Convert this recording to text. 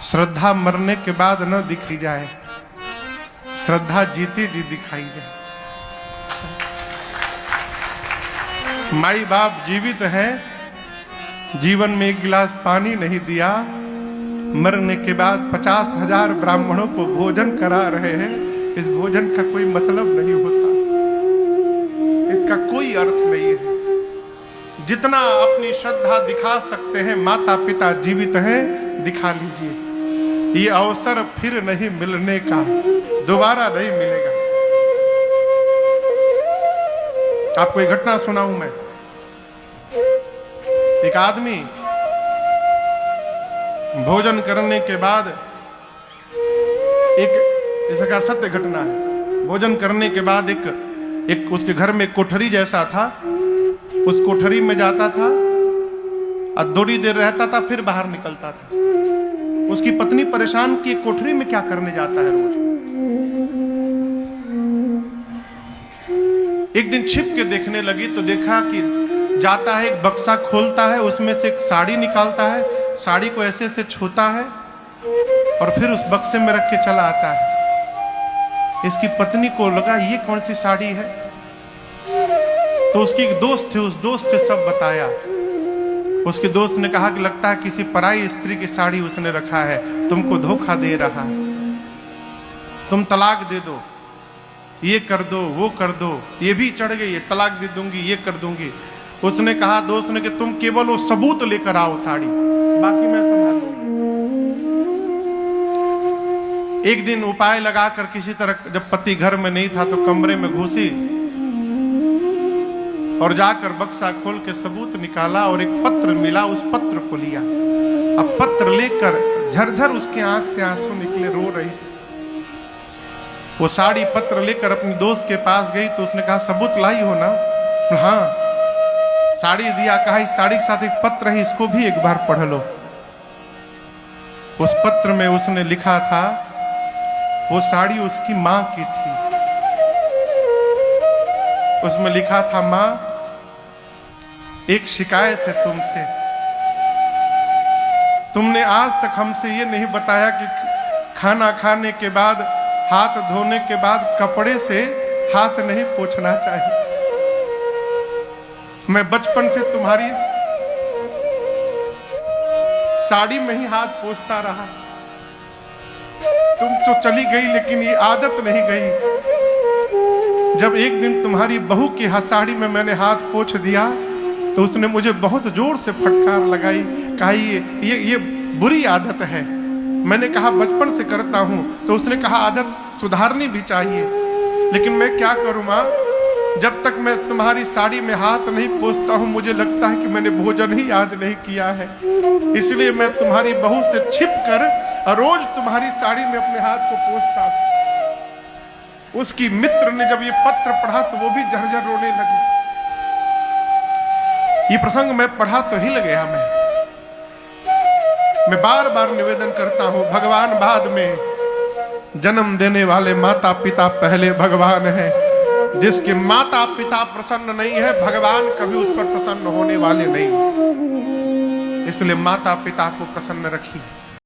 श्रद्धा मरने के बाद न दिखाई जाए, श्रद्धा जीते जी दिखाई जाए। माई बाप जीवित हैं, जीवन में एक गिलास पानी नहीं दिया, मरने के बाद 50,000 ब्राह्मणों को भोजन करा रहे हैं। इस भोजन का कोई मतलब नहीं होता, इसका कोई अर्थ नहीं है। जितना अपनी श्रद्धा दिखा सकते हैं, माता पिता जीवित हैं, दिखा लीजिए। ये अवसर फिर नहीं मिलने का, दोबारा नहीं मिलेगा। आपको एक घटना सुनाऊं मैं। एक आदमी भोजन करने के बाद, एक इस प्रकार सत्य घटना है, भोजन करने के बाद एक उसके घर में कोठरी जैसा था, उस कोठरी में जाता था और थोड़ी देर रहता था, फिर बाहर निकलता था। उसकी पत्नी परेशान कि कोठरी में क्या करने जाता है रोज। एक दिन छिप के देखने लगी तो देखा कि जाता है, एक बक्सा खोलता है, उसमें से एक साड़ी निकालता है, साड़ी को ऐसे से छूता है और फिर उस बक्से में रख के चला आता है। इसकी पत्नी को लगा ये कौन सी साड़ी है, तो उसकी एक दोस्त थी, उस दोस्त से सब बताया। उसके दोस्त ने कहा कि लगता है किसी पराई स्त्री की साड़ी उसने रखा है, तुमको धोखा दे रहा है, तुम तलाक दे दो, ये कर दो, वो कर दो। ये भी चढ़ गई है, तलाक दे दूंगी, ये कर दूंगी। उसने कहा, दोस्त ने, कि तुम केवल वो सबूत लेकर आओ साड़ी, बाकी मैं संभाल लूंगी। एक दिन उपाय लगाकर किसी तरह, जब पति घर में नहीं था, तो कमरे में घुसी और जाकर बक्सा खोल के सबूत निकाला और एक पत्र मिला, उस पत्र को लिया। अब पत्र लेकर झरझर उसके आंख से आंसू निकले, रो रही थी। वो साड़ी पत्र लेकर अपनी दोस्त के पास गई तो उसने कहा, सबूत लाई हो ना? हाँ। साड़ी दिया, कहा इस साड़ी के साथ एक पत्र है, इसको भी एक बार पढ़ लो। उस पत्र में उसने लिखा था, वो साड़ी उसकी मां की थी। उसमें लिखा था, मां एक शिकायत है तुमसे, तुमने आज तक हमसे ये नहीं बताया कि खाना खाने के बाद, हाथ धोने के बाद कपड़े से हाथ नहीं पोंछना चाहिए। मैं बचपन से तुम्हारी साड़ी में ही हाथ पोंछता रहा, तुम तो चली गई लेकिन ये आदत नहीं गई। जब एक दिन तुम्हारी बहू की साड़ी में मैंने हाथ पोंछ दिया तो उसने मुझे बहुत जोर से फटकार लगाई, कहा ये बुरी आदत है। मैंने कहा बचपन से करता हूं, तो उसने कहा आदत सुधारनी भी चाहिए, लेकिन मैं क्या करूं मां, जब तक मैं तुम्हारी साड़ी में हाथ नहीं पोंछता हूं, मुझे लगता है कि मैंने भोजन ही आज नहीं किया है। इसलिए मैं तुम्हारी बहू से छिप कर रोज तुम्हारी साड़ी में अपने हाथ को पोंछता हूं। उसकी मित्र ने जब ये पत्र पढ़ा तो वो भी झरझर रोने लगी। ये प्रसंग मैं पढ़ा तो हिल गया। मैं बार बार निवेदन करता हूं, भगवान बाद में जन्म देने वाले माता पिता पहले भगवान है। जिसके माता पिता प्रसन्न नहीं है, भगवान कभी उस पर प्रसन्न होने वाले नहीं। इसलिए माता पिता को प्रसन्न रखिए।